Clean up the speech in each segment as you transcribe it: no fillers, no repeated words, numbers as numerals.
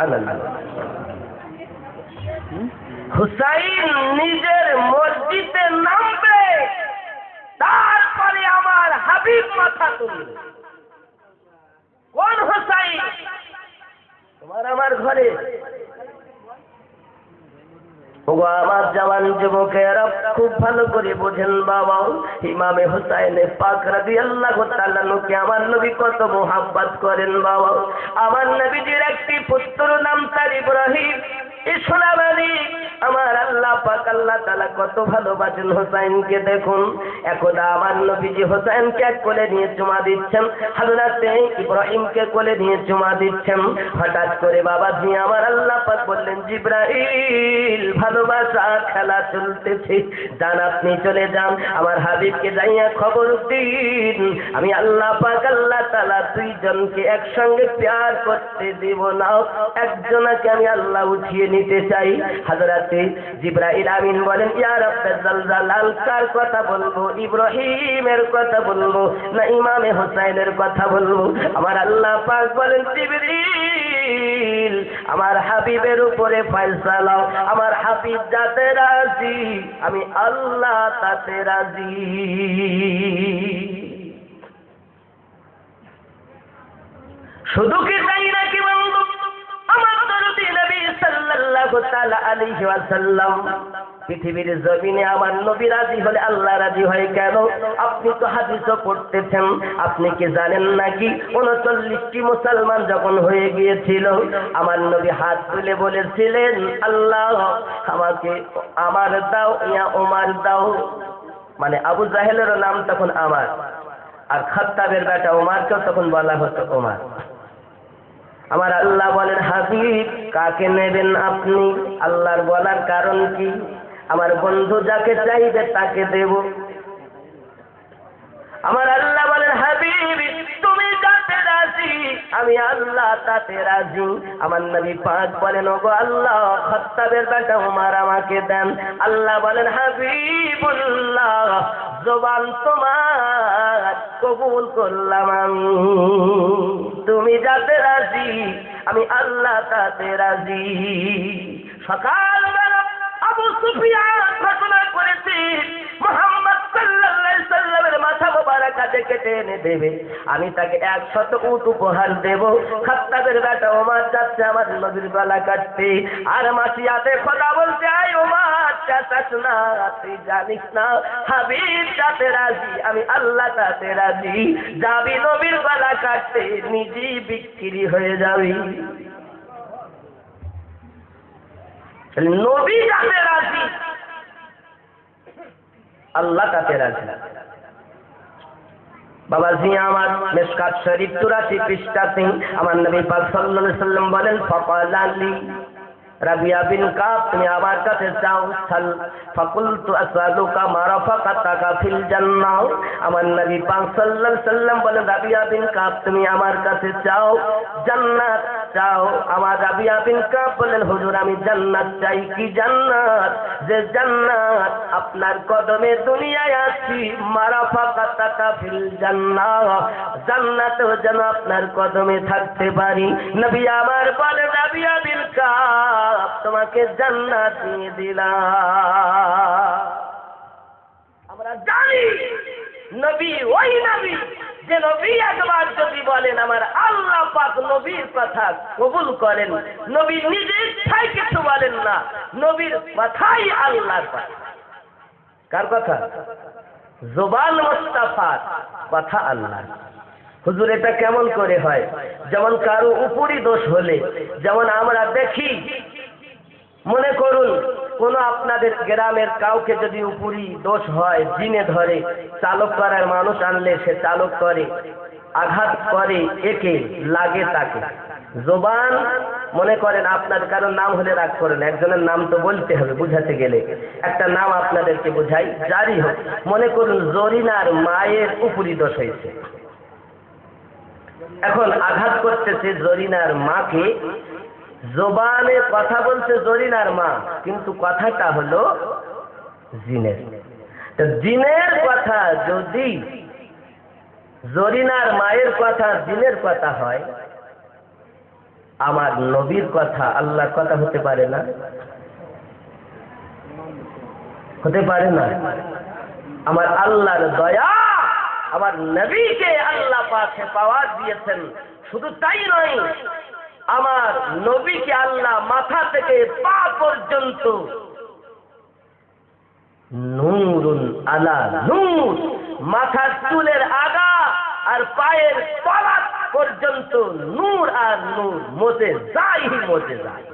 সুবহানাল্লাহ। হুসাইন নিজের মসজিদে নামবে, তারপরে আমার হাবিব মাথা তুলবে। কোন হুসাইন? তোমার আমার ঘরে। আমার জওয়ান যুবকেরা খুব ভালো করে বোঝেন বাবা, ইমামে হুসাইনে পাক রাদিয়াল্লাহু তাআলা কে আমার নবী কত মোহাব্বত করেন বাবা। আমার নবীজির একটি পুত্র নাম তার ইব্রাহিম। ইসলামানি আমার আল্লাহ পাক আল্লাহ তাআলা কত ভালোবাসেন হুসাইনকে। দেখুন একদা আমার নবীজি হুসাইনকে কোলে নিয়ে চুমা দিচ্ছেন, হযরতে ইব্রাহিমকে কোলে নিয়ে চুমা দিচ্ছেন। হঠাৎ করে বাবাজি আমার আল্লাহ পাক বললেন, জিবরাইল ভালোবাসা খেলা চলতেছে, যান আপনি চলে যান, আমার হাবিবকে যাইয়া খবর দিন আমি আল্লাহ পাক আল্লাহ তাআলা দুইজনকে একসঙ্গে প্যার করতে দেব না, একজনকে আমি আল্লাহ উঠিয়ে নিতে চাই। হযরতে জিবরাইল আমিন বলেন, ইয়া রাব্বাল জালাল, কার কথা বলবো? ইব্রাহিমের কথা বলবো না ইমামে হুসাইনের কথা বলবো? আমার আল্লাহ পাক বলেন, জিবরিল আমার হাবিবের উপরে ফয়সালা, আমার হাবিব যাতে রাজি আমি আল্লাহ তাতে রাজি। শুধু কি তাই নাকি বন্ধু? আমার দরদি নবী সাল্লাল্লাহু তাআলা আলাইহি ওয়াসাল্লাম পৃথিবীর জমিনে আমার নবী রাজি হলে আল্লাহ রাজি হয় কেন? আপনি তো হাদিসও পড়তেছেন, আপনি কি জানেন নাকি 39টি মুসলমান যখন হয়ে গিয়েছিল আমার নবী হাত তুলে বলেছিলেন, আল্লাহ আমাকে আমার দাও, ইয়া ওমর দাও। মানে আবু জাহেলের নাম তখন আমার, আর খাত্তাবের বেটা ওমরকেও তখন বলা হতো ওমর। আমার আল্লাহ বলেন, হাবিব কাকে নেবেন আপনি? আল্লাহর বলার কারণ কি? আমার বন্ধু যাকে চাইবে তাকে দেব। আমার আল্লাহ বলেন, হাবিব তুমি যাতে রাজি আমি আল্লাহ তাতে রাজি। আমার নবী পাক বলেন, ওগো আল্লাহ খাত্তাবের বেটা ওমর আমাকে দেন। আল্লাহ বলেন, হাবিবুল্লাহ জবান তোমার কবুল করলাম আমি, তুমি যাতে রাজি আমি আল্লাহ তাতে রাজি। সকালবেলা আবু সুফিয়ান ঘোষণা করেছে, মুহাম্মদ সাল্লাল্লাহু আলাইহি সাল্লামের মাথা মোবারক কেটে এনে দেবে, আমি তাকে 100 উট উপহার দেব। খাত্তাবের বেটা ওমর যাচ্ছে আমার নবীর গলা কাটতে, আর মাসিয়াতে খোদা বলতে, আয় ওমর চাচাস না, তুই জানিস না হাবিব যাতে রাজি আমি আল্লাহ তাতে রাজি, যাবি নবীর গলা কাটতে নিজেই বিক্রি হয়ে যাবি। নবী যাতে রাজি আল্লাহ তাতে রাজি। বাবাজি আমার মিশকাত শরীফ 84 পৃষ্ঠাতে আমার নবী পাক সাল্লাল্লাহু আলাইহি সাল্লাম বলেন, ফাকালা লি রাবিয়া বিন কাব তুমি আমার কাছে চাও, সাল ফাকুলতু আসালুকা মারাফাকাতাকা ফিল জান্নাহ। আমার নবী পাক সাল্লাল্লাহু আলাইহি সাল্লাম বলেন, রাবিয়া বিন কাব তুমি আমার কাছে চাও জান্নাত চাও। আমার রাবিয়া বিন কাব বলেন, হুজুর আমি জান্নাত চাই। কি জান্নাত? যে জান্নাত আপনার কদমে দুনিয়ায় আছি, মারাফাকাতাকা ফিল জান্নাহ, জান্নাতেও যেন আপনার কদমে থাকতে পারি। নবী আমার বলে, রাবিয়া বিন কাব তোমাকে জান্নাত দিয়ে দিলাম। আমরা জানি নবী ওই নবী যে নবী একবার যদি বলেন আমার আল্লাহ পাক নবীর কথা কবুল করেন। নবী নিজে ইচ্ছায় কিছু বলেন না, নবীর কথাই আল্লাহর কথা। কার কথা? জবান মুস্তাফার কথা আল্লাহ। হুজুর এটা কেমন করে হয়? যেমন কারো উপরি দোষ হলে, যেমন আমরা দেখি, মনে করুন কোন আপনাদের গ্রামের কাউকে যদি উপরি দোষ হয়, জিনে ধরে, চালক করার মানুষ আনলে সে চালক করে, আঘাত করে, একে লাগে তাকে। জবান মনে করেন আপনার কারো নাম হলে রাগ করেন, একজনের নাম তো বলতে হবে বুঝাতে গেলে, একটা নাম আপনাদেরকে বুঝাই, জারি হোক। মনে করুন জরিনার মায়ের উপরি দোষ হয়েছে, এখন আঘাত করতেছে জরিনার মাকে, জবানে কথা বলছে জরিনার মা, কিন্তু কথাটা হলো জিনের। তো জিনের কথা যদি জরিনার মায়ের কথা জিনের কথা হয়, আমার নবীর কথা আল্লাহর কথা হতে পারে না? হতে পারে না? আমার আল্লাহর দয়া, আমার নবীকে আল্লাহ পাক হেফাজত দিয়েছেন। শুধু তাই নয়, আমার নবীকে আল্লাহ মাথা থেকে পা পর্যন্ত নূরুন আলা নূর, মাথার চুলের আগা আর পায়ের তলা পর্যন্ত নূর আর নূর, মজে যায় মজে যায়।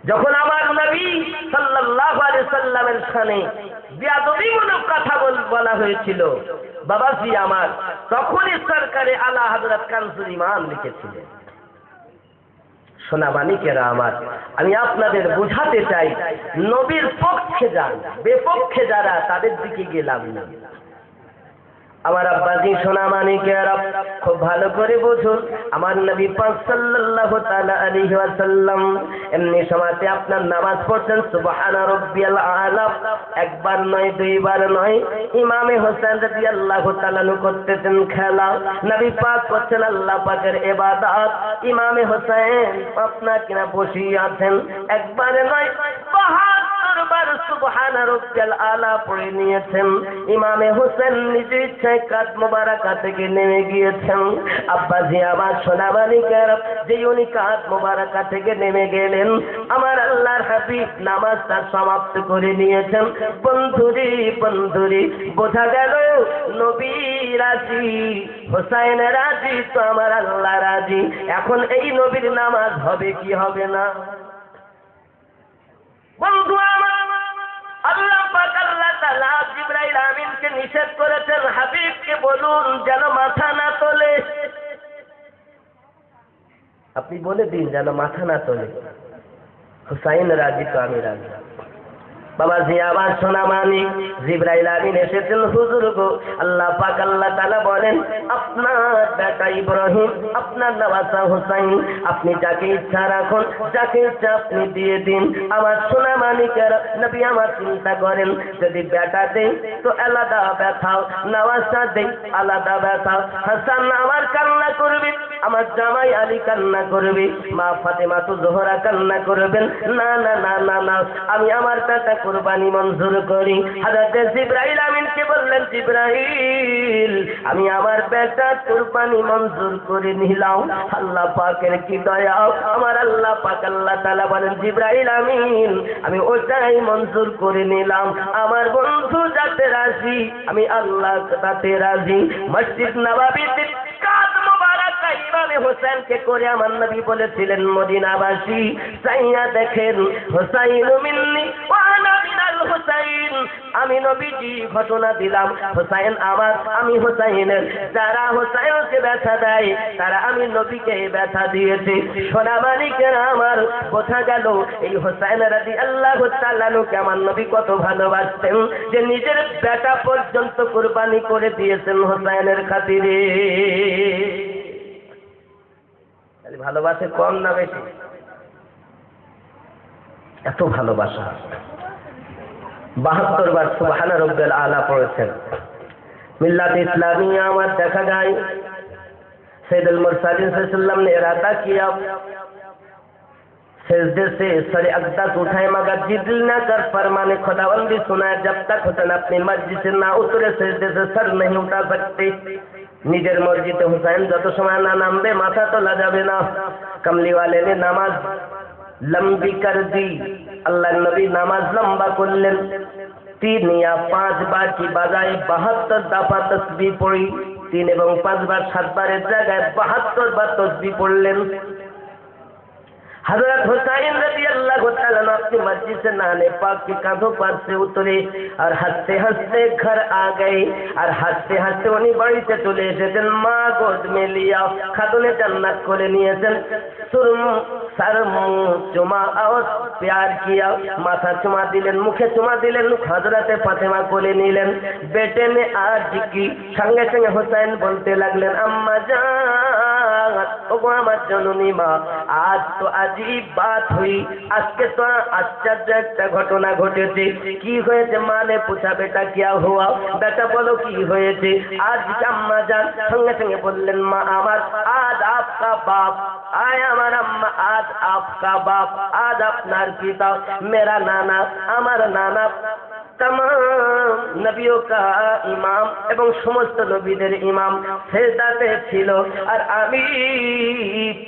যখন আমার নবী সাল্লাল্লাহু আলাইহি সাল্লামের সামনে বেয়াদবিমূলক কথা বলা হয়েছিল বাবাজি আমার, তখনই সরকারে আলা হযরত কানজুল ইমান লিখেছিলেন। সোনামানিকেরা আমার, আমি আপনাদের বুঝাতে চাই, নবীর পক্ষে যান, বিপক্ষে যারা তাদের দিকে গেলাম না। আমার আব্বাজি সোনামানিকেরা খুব ভালো করে বুঝুন, আমার নবী পাক সাল্লাল্লাহু তাআলা আলাইহি ওয়াসাল্লাম এমনি সময়তে আপনার নামাজ পড়ছেন সুবহান রাব্বিয়াল আলা, একবার নয় দুইবার নয়। ইমামে হোসেন রাদিয়াল্লাহু তাআলা করতেছেন খেলা, নবী পাক করছেন আল্লাহ পাকের ইবাদত। ইমামে হোসেন আপনার কিনা বসিয়ে আছেন, একবার নয় ৭২ বার সুবহান রাব্বিয়াল আলা পড়ে নিয়েছেন। ইমামে হোসেন নিজে ইচ্ছায় কাত মোবারকা থেকে নেমে গিয়েছেন। আব্বাজি আবার সোনামানিকের যে উনি কাত মোবারকা থেকে নেমে গেলেন, আমার আল্লাহর হাবিব নামাজটা সমাপ্ত করে নিয়েছেন। বন্ধুরি বন্ধুরি, বোঝা গেল নবী রাজি, হোসাইন রাজি, তো আমার আল্লাহ রাজি। এখন এই নবীর নামাজ হবে কি হবে না? বন্ধু আমার, আল্লাহ পাক আল্লাহ তাআলা জিবরাইল আমিনকে নিষেধ করেছেন, হাবিবকে বলুন যেন মাথা না তোলে। আপনি বলে দিন যেন মাথা না তোলে। হুসাইন রাজি তো আমি রাজি। বাবাজি আবার সোনামানি, জিবরাইল আমিন এসেছেন, হুজুর গো আল্লাহ পাক আল্লাহ তাআলা বলেন আপনার বেটা ইব্রাহিম, আপনার নওয়াজা হুসাইন, আপনি যাকে ইচ্ছা রাখুন, যাকে ইচ্ছা আপনি দিয়ে দিন। আমার সোনামানিকেরা, নবী আমার চিন্তা করেন, যদি বেটা দেই তো আলাদা ব্যথাও, নওয়াজা দেই আলাদা ব্যথাও। হাসান আমার কান্না করবে, আমার জামাই আলী কান্না করবে, মা ফাতেমা তো জোহরা কান্না করবেন। না না না না না, আমি আমার বেটা কুরবানি মঞ্জুর করি। হযরত জিবরাইল আমিনকে বললেন, জিবরাইল আমি আমার বেটা কুরবানি মঞ্জুর করে নিলাম। আল্লাহ পাকের কি দয়া, আমার আল্লাহ পাক আল্লাহ তাআলা বলেন, জিবরাইল আমিন আমি ওটাই মঞ্জুর করে নিলাম। আমার বন্ধু যাতে রাজি, আমি আল্লাহ তাতে রাজি। মসজিদ নববীতে কাদ মুবারকা ইমামে হোসেনকে করে আমার নবী বলেছিলেন, মদিনাবাসী চাইয়া দেখেন, হুসাইন মিন্নি ওয়া আনা মিনাল হুসাইন, আমি নবীজি ঘোষণা দিলাম হুসাইন আমার, আমি হুসাইনের। যারা হুসাইনকে ব্যথা দেয় তারা আমি নবীকে ব্যথা দিয়েছি। সোনামানিকেরা আমার, বোঝা গেল এই হুসাইন রাদিয়াল্লাহু তাআলা কে আমার নবী কত ভালোবাসতেন, যে নিজের বেটা পর্যন্ত কুরবানি করে দিয়েছেন হুসাইনের খাতিরে। ভালোবাসে কম না বেশি? এত ভালোবাসা। ৭২ বার সুবহান রাব্বিল আলা পড়েছেন। মিল্লাত ইসলামিয়া আমার দেখা যায় सैयदुल मुरसलीन सल्लल्लाहु अलैहि वसल्लम ने इरादा किया सजदे से सर अक़दस उठाए, मगर जिद्द न कर फरमाने खुदावंदी सुनाए, जब तक हुसैन अपनी मर्जी से ना उतरे सजदे से सर नहीं उठा सकते। निजेर मर्जीते हुसैन যত সময় না নামবে মাথা তোলা যাবে না। कमली वाले ने नमाज लंबी कर दी, अल्लाह नबी नमाज लंबा করলেন। 3 या 5 बार की बजाय 72 दफा तस्बीह पढ़ी। 3 এবং 5 বার 7 বারের জায়গায় 72 বার তসবিহ পড়লেন। हजरत हुसैन रज़ियल्लाहु ताला अपनी मस्जिद से नाने पाक के कांधों पर से उतरे और हंसते हंसते घर आ गए। और हंसते हंसते उन्हीं बड़ी से चले एसेছেন, মা गोद में लिया, खातूने जन्नत कोले নিয়েছেন। सर चुमा और प्यार किया, माथा चुमा दिलेन, मुखे चुमा दिलेन। हजरत फातिमा कोले নিলেন। बेटे ने आज की संगे संगे हुसैन बोलते लगलेन, अम्मा जान, ओ ওগো আমার জননী মা, আজ তো আজীব বাত हुई, আজকে তো আশ্চর্য একটা ঘটনা ঘটেছে। কি হয়েছে? মানে पूछा बेटा क्या हुआ? बेटा বলো কি হয়েছে? আজ আম্মা জান সঙ্গে সঙ্গে বললেন মা আমার, আজ आपका बाप आया, আমার আম্মা আজ आपका बाप, আজ আপনার পিতা, मेरा नाना আমার नाना तमाम नबियों का इमाम এবং সমস্ত নবীদের ইমাম সেজদাতে ছিল, আর আমি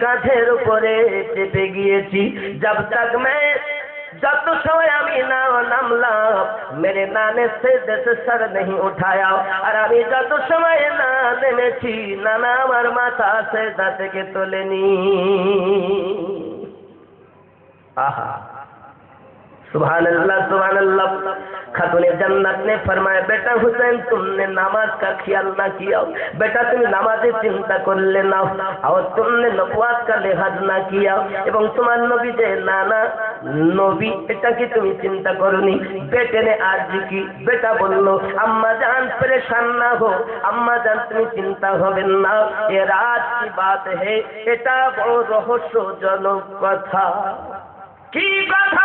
কাঁধের উপরে চেপে গিয়েছি। जब तक मैं जब समय আমি না নামলাম, मेरे नाने সেজদা से सर नहीं उठाया, আর আমি যত সময় না নেমেছি নানা আমার মাথা সেজদা থেকে তোলেনি। आहा सुभान अल्लाह। खातूने जन्नत ने फरमाया बेटा हुसैन तुमने नमाज का ख्याल ना किया, बेटा तुम नमाज़े चिंता कर लेना, और तुमने नबुवत का लिहाज ना किया, এবং তোমার নবী যে নানা নবী এটা কি তুমি চিন্তা করনি? বেটে ने आज की बेटा বলল আম্মা জান परेशान ना हो, আম্মা জান তুমি চিন্তা হবেন না, এ রাত की बात है, এটা বড় রহস্যজনক কথা। की কথা?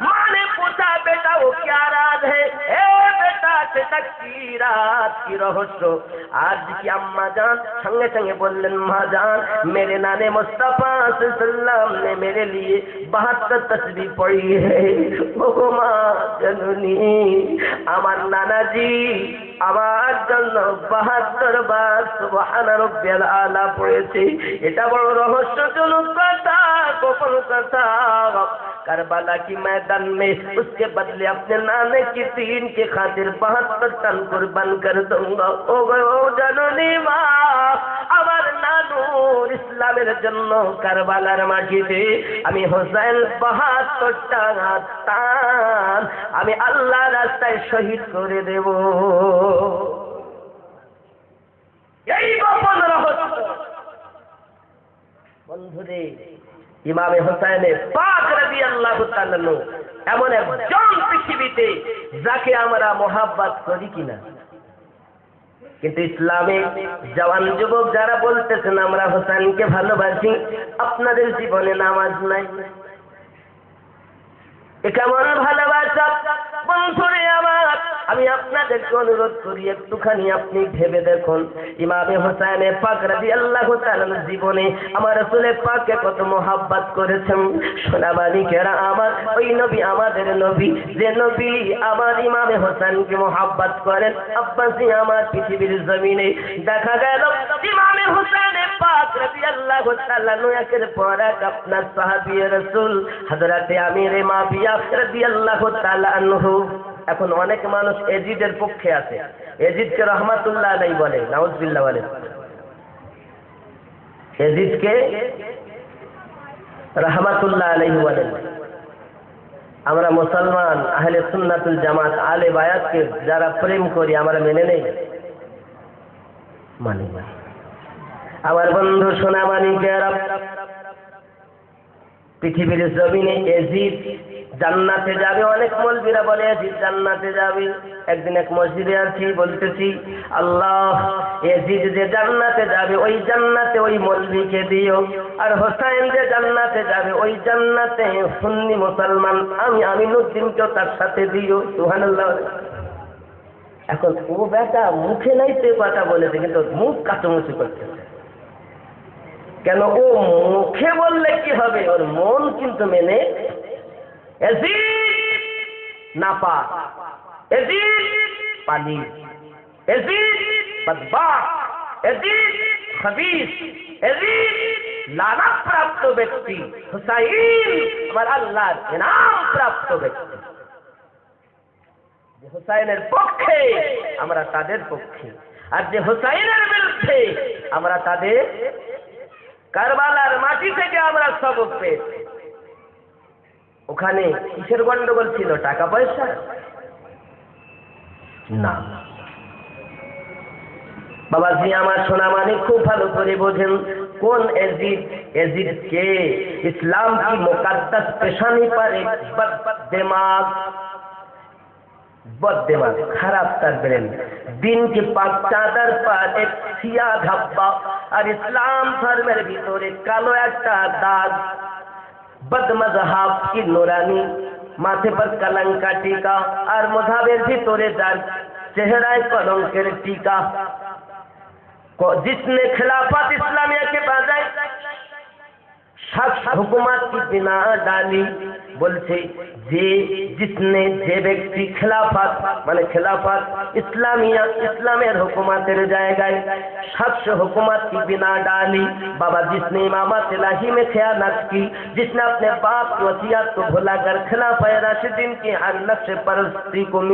माने पूछा बेटा वो क्या राज है? ए बेटा সেটা কি রাত, কি রহস্য? আজ কি আম্মা জান সঙ্গে সঙ্গে বললেন মা জান मेरे नाने मुस्तफा सल्लल्लाहु ने मेरे लिए 72 तस्बीह पढ़ी है। ओ मां जननी আমার নানাজি আমার জন্য 72 বার সুবহান রাব্বিয়াল আলা পড়েছে। এটা বড় রহস্যজনক কথা, গোপন কথা। करबला की मैदान में उसके बदले अपने नाने की दीन के खातिर 72 टन कुर्बान कर दूंगा। ओ जननी মা আমার নানুর ইসলামের জন্য কারবালার মাটিতে আমি হোসেন 72টা টান আমি আল্লাহর রাস্তায় শহীদ করে দেব। এই গোপন রহস্য বন্ধুরে, ইমামে হোসেন পাক রাদিয়াল্লাহু তাআলা এমন একজন পৃথিবীতে যাকে আমরা মোহাব্বত করি কিনা, কিন্তু ইসলামে জওয়ান যুবক যারা বলতেছেন আমরা হোসেনকে ভালোবাসি, আপনাদের জীবনে নামাজ নাই, এ কেমন ভালোবাসা? বন্ধুরে আমার, আমি আপনাদেরকে অনুরোধ করি একটুখানি আপনি ভেবে দেখুন ইমামে হোসেন পাক রাদিয়াল্লাহু তাআলা জীবনে আমার রাসূল পাককে কত মোহাব্বত করেছেন। সোনামানিকেরা আমার, ওই নবী আমাদের নবী, যে নবী আমার ইমামে হোসেনকে মোহাব্বত করেন, আব্বাসী আমার পৃথিবীর জমিনে দেখা গেল ইমামে হোসেন পাক রাদিয়াল্লাহু তাআলা একের পর এক আপনার সাহাবী রাসূল হযরতে আমিরে মাবিয়া রাদিয়াল্লাহু তাআলা আনহু। এখন অনেক মানুষ এজিদের পক্ষে আছে, এজিদকে রহমাতুল্লাহ আলাইহি বলে, নাউজুবিল্লাহ বলে, এজিদকে রহমাতুল্লাহ আলাইহি বলে। আমরা মুসলমান আহলে সুন্নাতুল জামাত আলে বায়াতকে যারা প্রেম করি আমরা মেনে নেই, মানি না। আমার বন্ধু সোনামানিকেরা, পৃথিবীর জমিনে এজিদ জান্নাতে যাবে, অনেক মৌলবীরা বলে এজিদ জান্নাতে যাবে। একদিন এক মসজিদে আছি, বলতেছি আল্লাহ এজিদ যে জান্নাতে যাবে ওই জান্নাতে ওই মৌলবীকে দিও, আর হোসেন যে জান্নাতে যাবে ওই জান্নাতে সুন্নি মুসলমান আমি আমিনুদ্দিনকেও তার সাথে দিও। সুবহানাল্লাহ। এখন ও বেটা মুখে নাই তো কথা বলেছে, কিন্তু মুখ কাচুমুচু করতেছে। কেন? ও মুখে বললে কি হবে, ওর মন কিন্তু মেনে এজিদ নাপাক, এজিদ পানি, এজিদ বদবাহ, এজিদ খবীস, এজিদ লানত প্রাপ্ত ব্যক্তি, হুসাইন আমার আল্লাহর ইনাম প্রাপ্ত ব্যক্তি। যে হুসাইনের পক্ষে আমরা তাদের পক্ষে, আর যে হুসাইনের বিরুদ্ধে আমরা তাদের। কারবালার মাটি থেকে আমরা সবক পেয়েছি। ওখানে কিসের গন্ডগোল ছিল? টাকা পয়সা না। বাবাজি আমার সোনামানি খুব ভালো করে বোঝেন কোন এজিদ, এজিদ কে ইসলাম की मुकद्दस पेशानी पर एक दिमाग बददिमाग, खराब तरबियत, दिन की पाक चादर पर एक सिया धब्बा और इस्लाम धर्मेर भितरे कालो एकटा दाग, बदमजहब की नूरानी, माथे पर कलंका टीका और मुजाहिर भितरे जार चेहराय कलंकेर टीका, जिसने खिलाफत इस्लामिया के बजाय शख्स हुकूमत की बिना डाली, बोलছে যে जिसने যে ব্যক্তি खिलाफत মানে खिलाफत इस्लामिया इस्लामेर हुकूमतेर जायगाय शख्स हुकूमत की बिना डाली, बाबा जिसने इमामत इलाही में खयानत की, जिसने अपने बाप की वसीयत को भुलाकर खिलाफा राशिदीन की हर नक्श परस्ती को